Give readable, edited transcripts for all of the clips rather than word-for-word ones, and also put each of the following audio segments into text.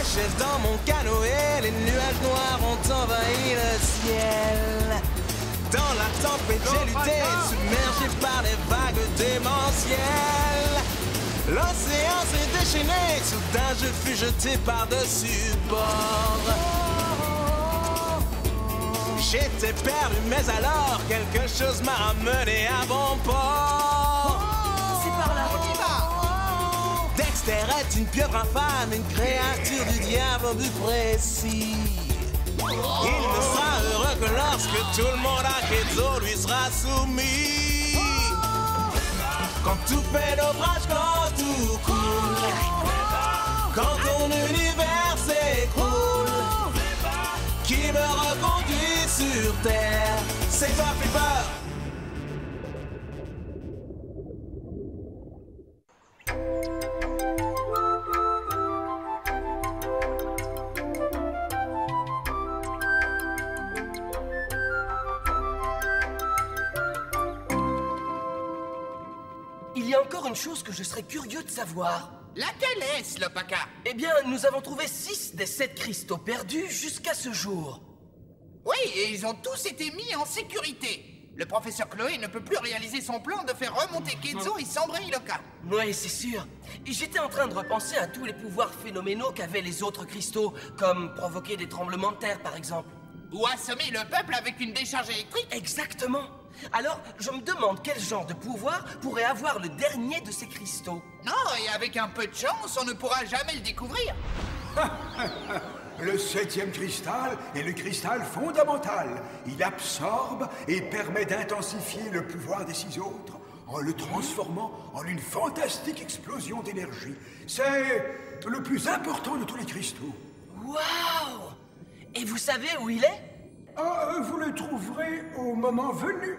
chaise dans mon canoë, les nuages noirs ont envahi le ciel. Dans la tempête, j'ai lutté, submergé par les vagues démentielles. L'océan s'est déchaîné, soudain je fus jeté par-dessus bord. J'étais perdu, mais alors quelque chose m'a ramené à bon port. C'est par là, on y va. Dexter est une pieuvre infâme, une créature du diable au but précis. Il ne sera heureux que lorsque tout le monde à Keizo lui sera soumis. Quand tout fait naufrage, quand tout coule, quand ton univers s'écroule, qui me reconduit sur terre, c'est toi Flipper. Il y a encore une chose que je serais curieux de savoir. Laquelle est-ce, Lopaka? Eh bien, nous avons trouvé 6 des 7 cristaux perdus jusqu'à ce jour. Oui, et ils ont tous été mis en sécurité. Le professeur Chloé ne peut plus réaliser son plan de faire remonter Keizo et sombrer Iloka. Oui, c'est sûr. J'étais en train de repenser à tous les pouvoirs phénoménaux qu'avaient les autres cristaux, comme provoquer des tremblements de terre, par exemple. Ou assommer le peuple avec une décharge électrique. Exactement. Alors, je me demande quel genre de pouvoir pourrait avoir le dernier de ces cristaux. Non, et avec un peu de chance, on ne pourra jamais le découvrir. Le 7e cristal est le cristal fondamental. Il absorbe et permet d'intensifier le pouvoir des 6 autres en le transformant en une fantastique explosion d'énergie. C'est le plus important de tous les cristaux. Waouh! Et vous savez où il est? Vous le trouverez au moment venu.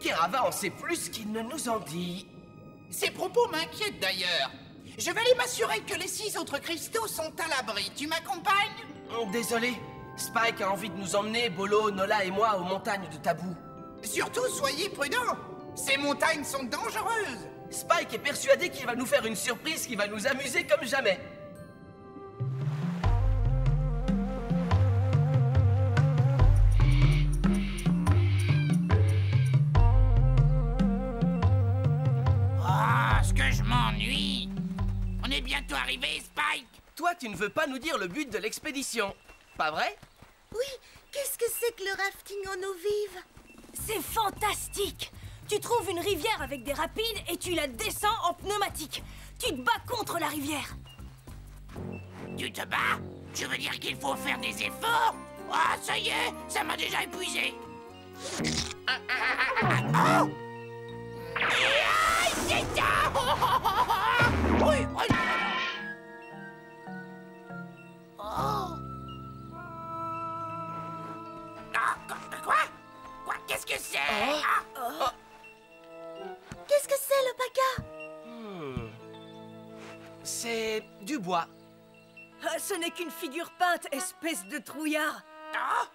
Kerava en sait plus qu'il ne nous en dit. Ces propos m'inquiètent d'ailleurs. Je vais aller m'assurer que les 6 autres cristaux sont à l'abri. Tu m'accompagnes? Désolé. Spike a envie de nous emmener, Bolo, Nola et moi, aux montagnes de Tabou. Surtout, soyez prudents. Ces montagnes sont dangereuses. Spike est persuadé qu'il va nous faire une surprise qui va nous amuser comme jamais. Ah, ce que je m'ennuie. On est bientôt arrivé, Spike. Toi, tu ne veux pas nous dire le but de l'expédition, pas vrai? Oui, qu'est-ce que c'est que le rafting en eau vive? C'est fantastique! Tu trouves une rivière avec des rapides et tu la descends en pneumatique. Tu te bats contre la rivière. Tu te bats? Tu veux dire qu'il faut faire des efforts? Ah, ça y est, ça m'a déjà épuisé. Oh! Aïe, c'est ça! Oui, oui. Oh! Ah, quoi? Quoi? Qu'est-ce que c'est? Qu'est-ce que c'est, le Paca? C'est du bois. Ah, ce n'est qu'une figure peinte, espèce de trouillard. Ah?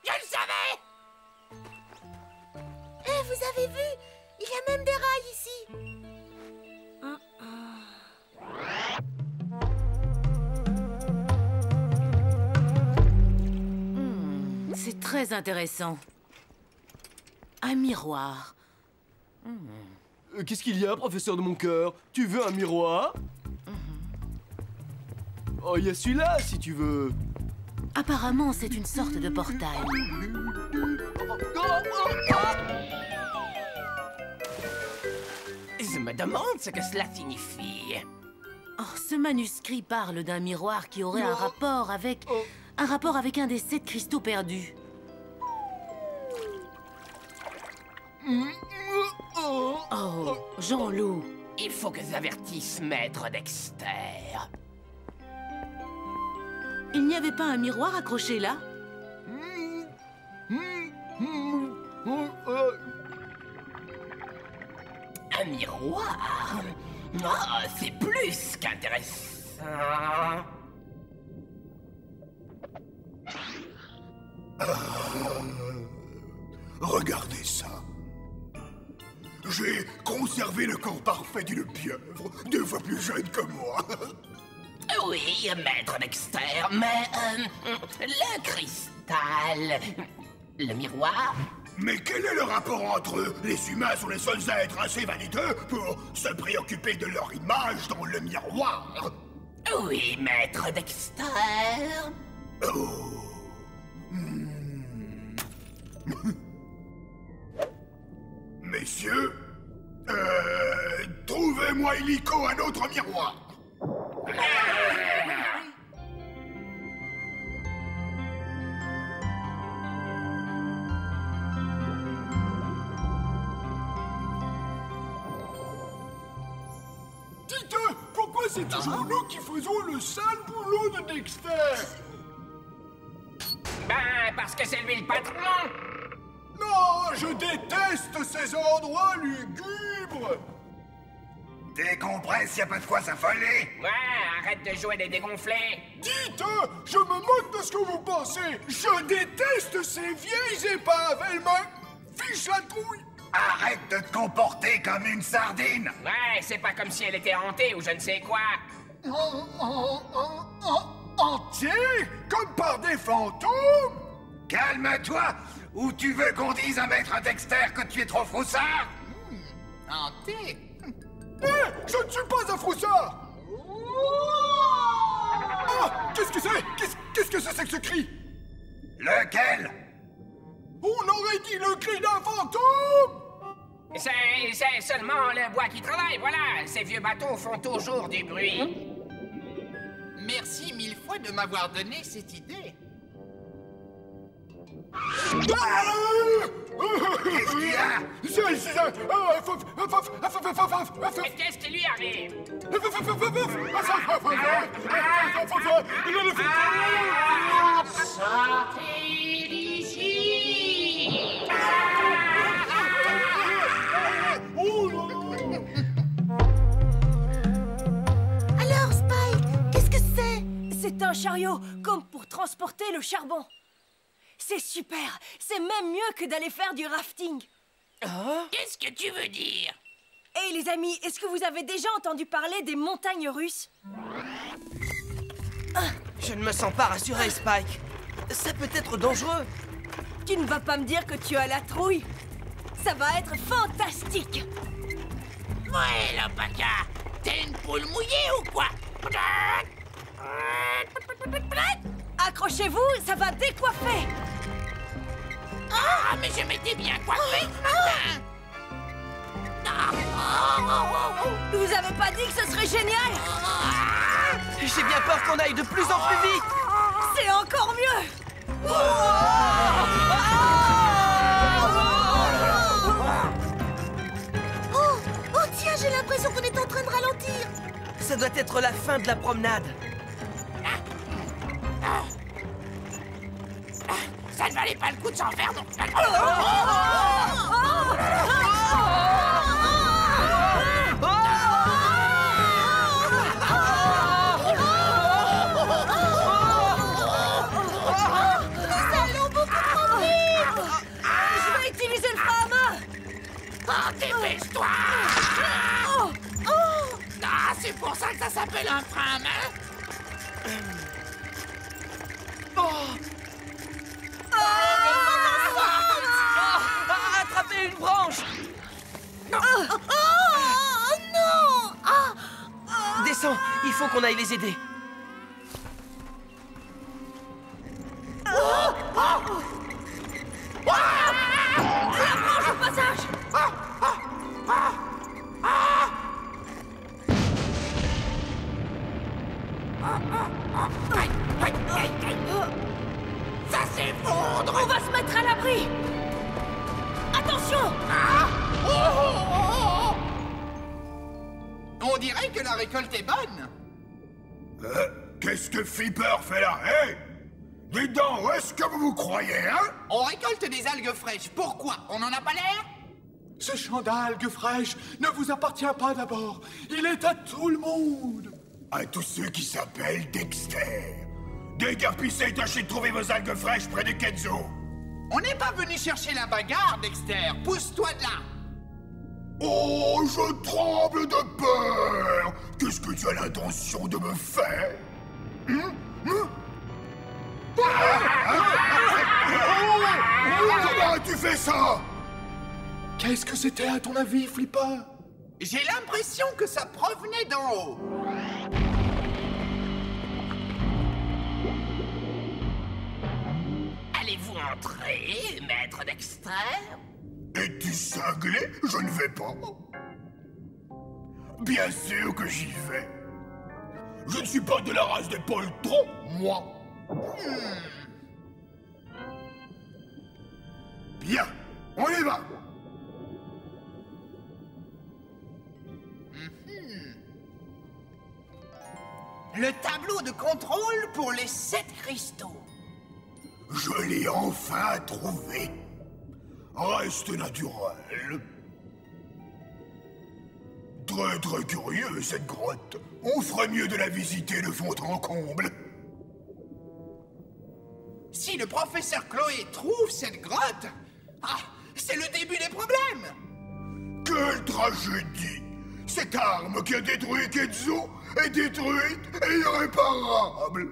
Je le savais! Eh, vous avez vu? Il y a même des rails ici. C'est très intéressant. Un miroir. Qu'est-ce qu'il y a, professeur de mon cœur? Tu veux un miroir? Oh, il y a celui-là, si tu veux. Apparemment, c'est une sorte de portail. Je me demande ce que cela signifie. Oh, ce manuscrit parle d'un miroir qui aurait un rapport avec un des 7 cristaux perdus. Oh, Jean-Loup. Il faut que j'avertisse Maître Dexter. Il n'y avait pas un miroir accroché là? Un miroir? Ah, c'est plus qu'intéressant. Regardez ça. J'ai conservé le corps parfait d'une pieuvre, 2 fois plus jeune que moi. Oui, maître Dexter, mais le cristal, le miroir. Mais quel est le rapport entre eux? Les humains sont les seuls êtres assez vaniteux pour se préoccuper de leur image dans le miroir. Oui, maître Dexter. Oh. Messieurs, trouvez-moi illico un autre miroir. Dites, pourquoi c'est toujours nous qui faisons le sale boulot de Dexter? Ben, parce que c'est lui le patron. Non, je déteste ces endroits lugubres. Décompresse, y a pas de quoi s'affoler. Ouais, arrête de jouer des dégonflés. Dites, je me moque de ce que vous pensez. Je déteste ces vieilles épaves. Elles me fichent la trouille. Arrête de te comporter comme une sardine. Ouais, c'est pas comme si elle était hantée ou je ne sais quoi. Entier? Comme par des fantômes? Calme-toi, ou tu veux qu'on dise à maître Dexter que tu es trop froussard? Hanté? Je ne suis pas un froussard. Ah, qu'est-ce que c'est? Qu'est-ce que c'est que ce cri? Lequel? On aurait dit le cri d'un fantôme! C'est seulement le bois qui travaille, voilà. Ces vieux bateaux font toujours du bruit. Merci 1000 fois de m'avoir donné cette idée. Qu'est-ce qu'il y a? Qu'est-ce qui lui arrive? Sortez d'ici! Alors, Spike, qu'est-ce que c'est? C'est un chariot, comme pour transporter le charbon. C'est super. C'est même mieux que d'aller faire du rafting. Qu'est-ce que tu veux dire? Hey les amis, est-ce que vous avez déjà entendu parler des montagnes russes? Je ne me sens pas rassuré, Spike. Ça peut être dangereux. Tu ne vas pas me dire que tu as la trouille. Ça va être fantastique. Ouais, l'alpaca. T'es une poule mouillée ou quoi? Accrochez-vous, ça va décoiffer. Ah, mais je m'étais bien coiffé ce matin. Vous avez pas dit que ce serait génial? J'ai bien peur qu'on aille de plus en plus vite. C'est encore mieux. Oh, tiens, j'ai l'impression qu'on est en train de ralentir. Ça doit être la fin de la promenade. Ça ne valait pas le coup de s'en faire, non. Je vais utiliser le frein à main. Oh, dépêche-toi. Ah, c'est pour ça que ça s'appelle un frein à main. Attrapez une branche. Non! Descends, il faut qu'on aille les aider. Au passage. Ça s'effondre. On va se mettre à l'abri. Attention. On dirait que la récolte est bonne. Qu'est-ce que Flipper fait là, hein? Dites donc, où est-ce que vous vous croyez, hein? On récolte des algues fraîches. Pourquoi? On n'en a pas l'air? Ce champ d'algues fraîches ne vous appartient pas d'abord. Il est à tout le monde. À tous ceux qui s'appellent Dexter. Dégarpissez et tâchez de trouver vos algues fraîches près de Kenzo. On n'est pas venu chercher la bagarre, Dexter. Pousse-toi de là. Oh, je tremble de peur! Qu'est-ce que tu as l'intention de me faire? Comment as-tu fait ça? Qu'est-ce que c'était à ton avis, Flipper? J'ai l'impression que ça provenait d'en haut. Allez-vous entrer, maître Dexter? Es-tu cinglé? Je ne vais pas. Bien sûr que j'y vais. Je ne suis pas de la race des poltrons, moi. Bien, on y va. Le tableau de contrôle pour les 7 cristaux. Je l'ai enfin trouvé. Reste naturel. Très très curieux, cette grotte. On ferait mieux de la visiter de fond en comble. Si le professeur Chloé trouve cette grotte, c'est le début des problèmes. Quelle tragédie! Cette arme qui a détruit Ketzo est détruite et irréparable.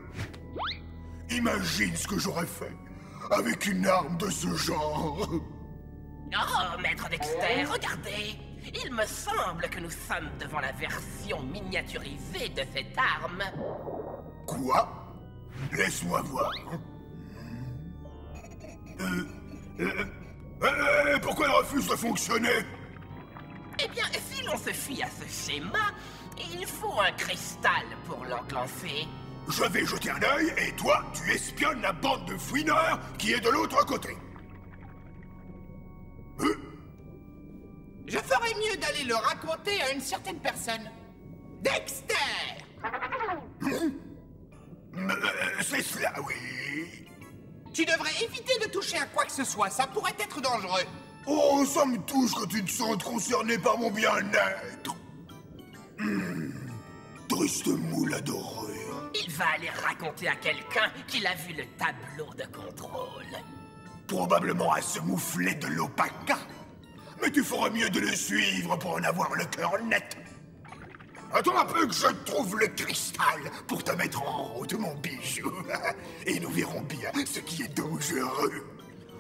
Imagine ce que j'aurais fait avec une arme de ce genre. Oh, maître Dexter, regardez! Il me semble que nous sommes devant la version miniaturisée de cette arme. Quoi? Laisse-moi voir. Pourquoi elle refuse de fonctionner? Eh bien, si l'on se fie à ce schéma, il faut un cristal pour l'enclencher. Je vais jeter un œil et toi, tu espionnes la bande de fouineurs qui est de l'autre côté. Je ferais mieux d'aller le raconter à une certaine personne. Dexter! C'est cela, oui. Tu devrais éviter de toucher à quoi que ce soit, ça pourrait être dangereux. Oh, ça me touche que tu te sentes concerné par mon bien-être. Triste moule adoré. Il va aller raconter à quelqu'un qu'il a vu le tableau de contrôle. Probablement à ce mouflet de l'Opaka. Mais tu ferais mieux de le suivre pour en avoir le cœur net. Attends un peu que je trouve le cristal pour te mettre en route, mon bijou. Et nous verrons bien ce qui est dangereux.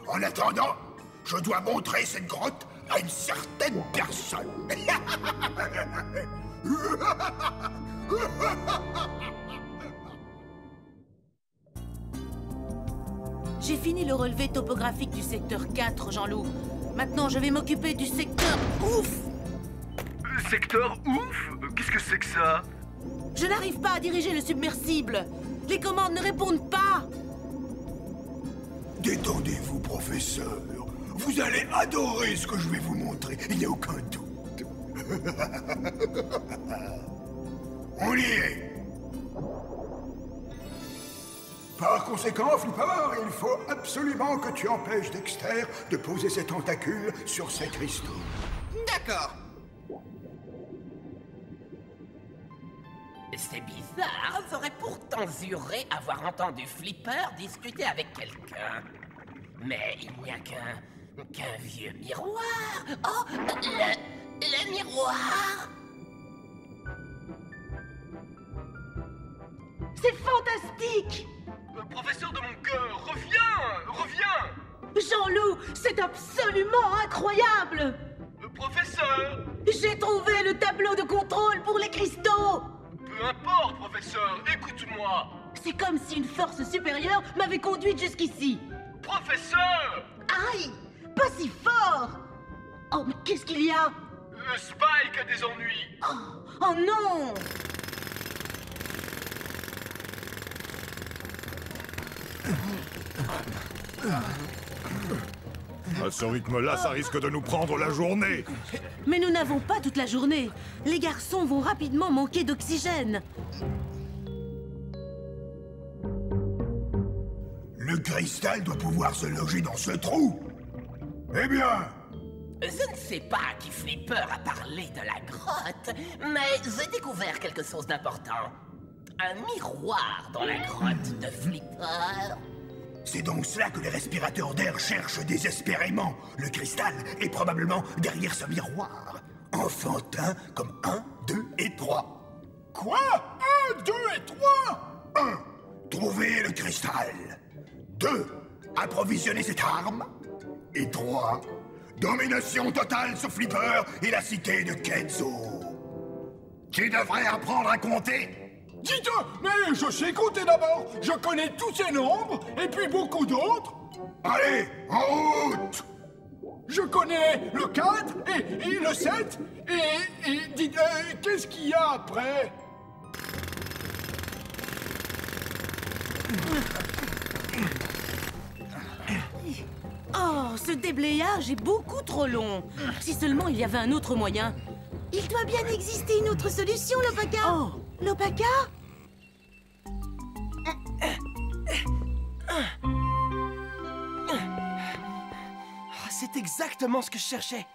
En attendant, je dois montrer cette grotte à une certaine personne. J'ai fini le relevé topographique du secteur 4, Jean-Loup. Maintenant, je vais m'occuper du secteur ouf. Secteur ouf? Qu'est-ce que c'est que ça? Je n'arrive pas à diriger le submersible. Les commandes ne répondent pas. Détendez-vous, professeur. Vous allez adorer ce que je vais vous montrer, il n'y a aucun doute. On y est. Par conséquent, Flipper, il faut absolument que tu empêches Dexter de poser ses tentacules sur ces cristaux. D'accord. C'est bizarre, j'aurais pourtant juré avoir entendu Flipper discuter avec quelqu'un. Mais il n'y a qu'un vieux miroir. Oh, le miroir. C'est fantastique! Professeur de mon cœur, reviens! Jean-Loup, c'est absolument incroyable! Professeur! J'ai trouvé le tableau de contrôle pour les cristaux! Peu importe, professeur, écoute-moi! C'est comme si une force supérieure m'avait conduite jusqu'ici. Professeur! Aïe! Pas si fort! Oh, mais qu'est-ce qu'il y a? Spike a des ennuis! Oh non! À ce rythme-là, ça risque de nous prendre la journée. Mais nous n'avons pas toute la journée. Les garçons vont rapidement manquer d'oxygène. Le cristal doit pouvoir se loger dans ce trou. Eh bien... Je ne sais pas à qui Flipper a parlé de la grotte, mais j'ai découvert quelque chose d'important. Un miroir dans la grotte de Flipper. C'est donc cela que les respirateurs d'air cherchent désespérément. Le cristal est probablement derrière ce miroir. Enfantin comme 1, 2 et 3. Quoi? 1, 2 et 3? 1. Trouver le cristal. 2. Approvisionner cette arme. Et 3. Domination totale sur Flipper et la cité de Kenzo. Tu devrais apprendre à compter. Dites, mais je sais compter d'abord. Je connais tous ces nombres et puis beaucoup d'autres. Allez, en route! Je connais le 4 et le 7 et dites, qu'est-ce qu'il y a après? Oh, ce déblayage est beaucoup trop long. Si seulement il y avait un autre moyen. Il doit bien exister une autre solution, Lopaka. Oh, Lopaka? C'est exactement ce que je cherchais.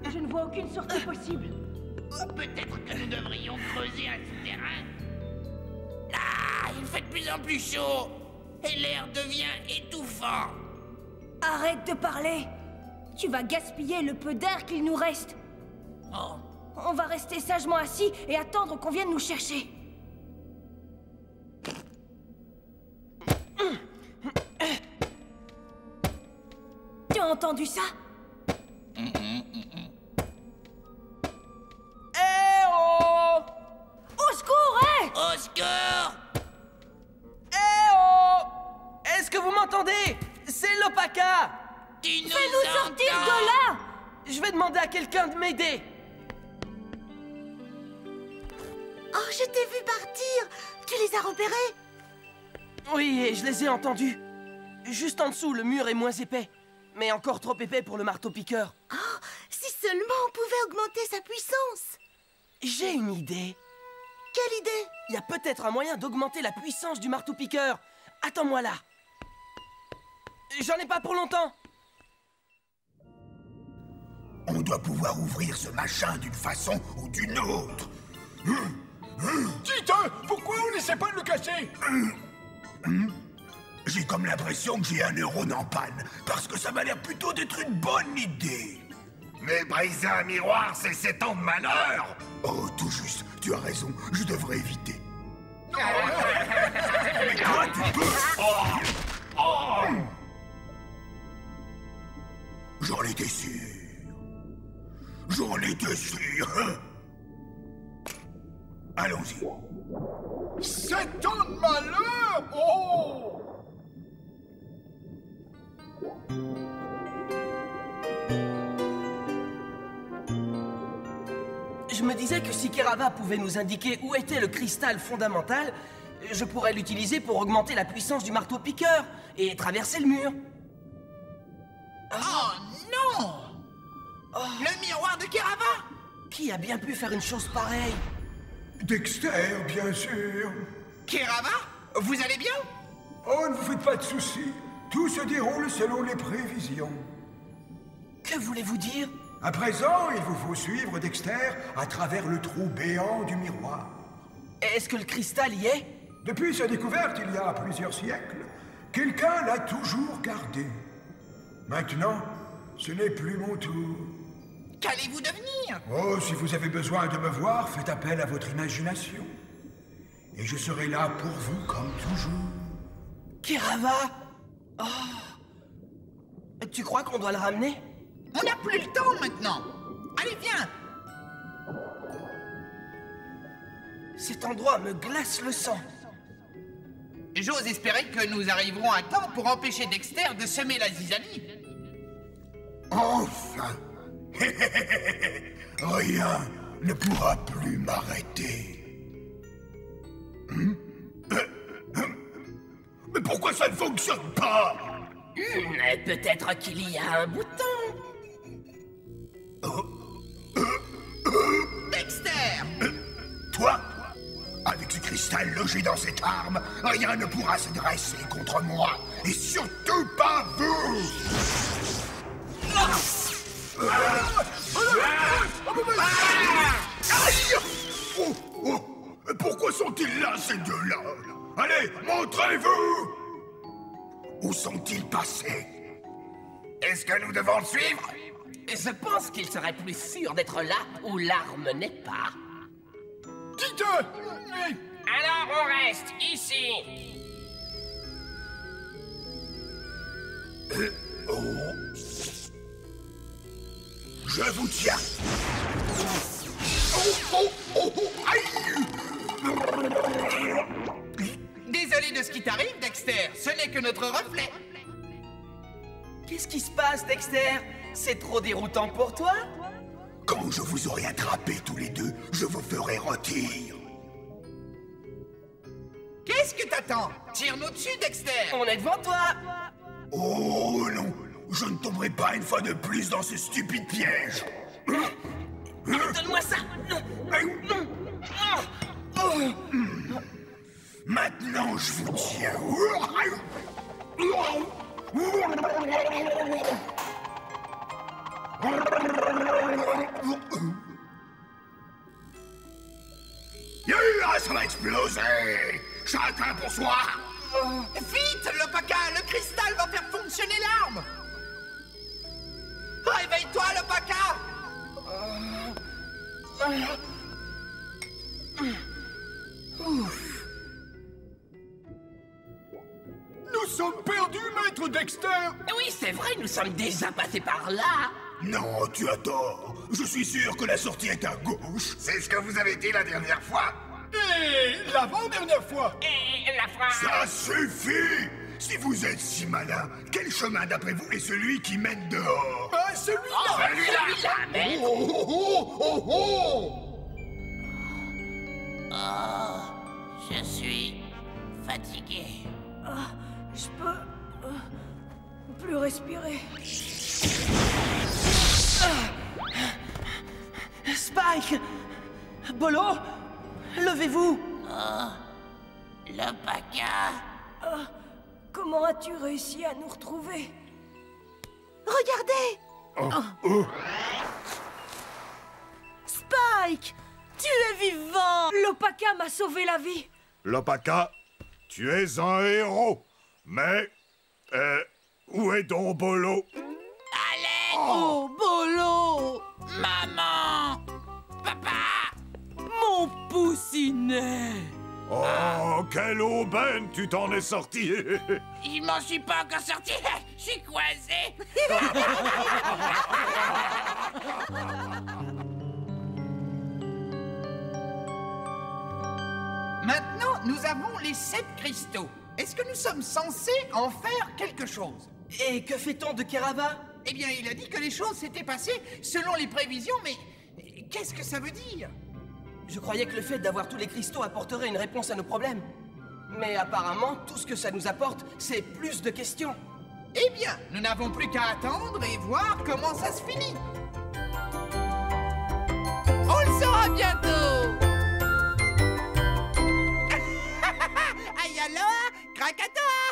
Je ne vois aucune sortie possible. Peut-être que nous devrions creuser un souterrain. Ah, il fait de plus en plus chaud. Et l'air devient étouffant. Arrête de parler. Tu vas gaspiller le peu d'air qu'il nous reste. Oh. On va rester sagement assis et attendre qu'on vienne nous chercher. Tu as entendu ça? Eh oh! Au secours, hein? Au secours! Eh oh! Est-ce que vous m'entendez? C'est Lopaka! Tu nous Fais-nous sortir entends? de là! Je vais demander à quelqu'un de m'aider. Oh, je t'ai vu partir. Tu les as repérés? Oui, et je les ai entendus. Juste en dessous, le mur est moins épais. Mais encore trop épais pour le marteau-piqueur. Oh, si seulement on pouvait augmenter sa puissance. J'ai une idée. Quelle idée? Il y a peut-être un moyen d'augmenter la puissance du marteau-piqueur. Attends-moi là. J'en ai pas pour longtemps. On doit pouvoir ouvrir ce machin d'une façon ou d'une autre. Dites, pourquoi on n'essaie pas de le casser? J'ai comme l'impression que j'ai un neurone en panne, parce que ça m'a l'air plutôt d'être une bonne idée. Mais briser un miroir, c'est 7 ans de malheur. Oh, tout juste, tu as raison, je devrais éviter. Mais toi, tu peux... J'en étais sûr. J'en étais sûr. Allons-y. 7 ans de malheur! Oh! Je me disais que si Kerava pouvait nous indiquer où était le cristal fondamental, je pourrais l'utiliser pour augmenter la puissance du marteau-piqueur et traverser le mur. Oh non! Le miroir de Kerava? Qui a bien pu faire une chose pareille? Dexter, bien sûr. Kerava? Vous allez bien? Oh, ne vous faites pas de soucis. Tout se déroule selon les prévisions. Que voulez-vous dire? À présent, il vous faut suivre Dexter à travers le trou béant du miroir. Est-ce que le cristal y est? Depuis sa découverte il y a plusieurs siècles, quelqu'un l'a toujours gardé. Maintenant, ce n'est plus mon tour. Qu'allez-vous devenir? Oh, si vous avez besoin de me voir, faites appel à votre imagination. Et je serai là pour vous comme toujours. Kerava? Oh. Tu crois qu'on doit le ramener? On n'a plus le temps maintenant. Allez, viens. Cet endroit me glace le sang. J'ose espérer que nous arriverons à temps pour empêcher Dexter de semer la zizanie. Enfin! Rien ne pourra plus m'arrêter. Mais pourquoi ça ne fonctionne pas? Peut-être qu'il y a un bouton. Dexter! Toi? Avec ce cristal logé dans cette arme, rien ne pourra se dresser contre moi. Et surtout pas vous! Pourquoi sont-ils là, ces deux-là? Allez, montrez-vous! Où sont-ils passés? Est-ce que nous devons le suivre? Je pense qu'il serait plus sûr d'être là où l'arme n'est pas. Dites Alors on reste ici. Je vous tiens. Désolé de ce qui t'arrive, Dexter. Ce n'est que notre reflet. Qu'est-ce qui se passe, Dexter? C'est trop déroutant pour toi? Quand je vous aurai attrapés tous les deux, je vous ferai rôtir. Qu'est-ce que t'attends? Tire-nous dessus, Dexter. On est devant toi. Oh non, je ne tomberai pas une fois de plus dans ce stupide piège. Donne-moi ça. Maintenant, je vous tiens. Ça va exploser. Chacun pour soi. Vite, Lopaka, le cristal va faire fonctionner l'arme. Réveille-toi, Lopaka. Nous sommes perdus, maître Dexter. Oui, c'est vrai, nous sommes déjà passés par là. Non, tu as tort. Je suis sûr que la sortie est à gauche. C'est ce que vous avez dit la dernière fois. Et l'avant-dernière fois. Et la fois... Ça suffit. Si vous êtes si malin, quel chemin d'après vous est celui qui mène dehors? Ah, celui-là. Celui-là, mais... je suis fatigué. Je peux... plus respirer. Spike! Bolo! Levez-vous! Lopaka... Comment as-tu réussi à nous retrouver? Regardez! Spike! Tu es vivant! Lopaka m'a sauvé la vie. Lopaka, tu es un héros. Mais... où est donc Bolo? Allez! Oh, Bolo! Maman! Papa! Mon poussinet! Oh, quelle aubaine tu t'en es sorti. Je m'en suis pas encore sorti. Je suis coincé. Maintenant, nous avons les 7 cristaux. Est-ce que nous sommes censés en faire quelque chose? Et que fait-on de Kerava? Eh bien, il a dit que les choses s'étaient passées selon les prévisions, mais qu'est-ce que ça veut dire? Je croyais que le fait d'avoir tous les cristaux apporterait une réponse à nos problèmes. Mais apparemment, tout ce que ça nous apporte, c'est plus de questions. Eh bien, nous n'avons plus qu'à attendre et voir comment ça se finit. On le saura bientôt. Aïe alors, Krakatoa!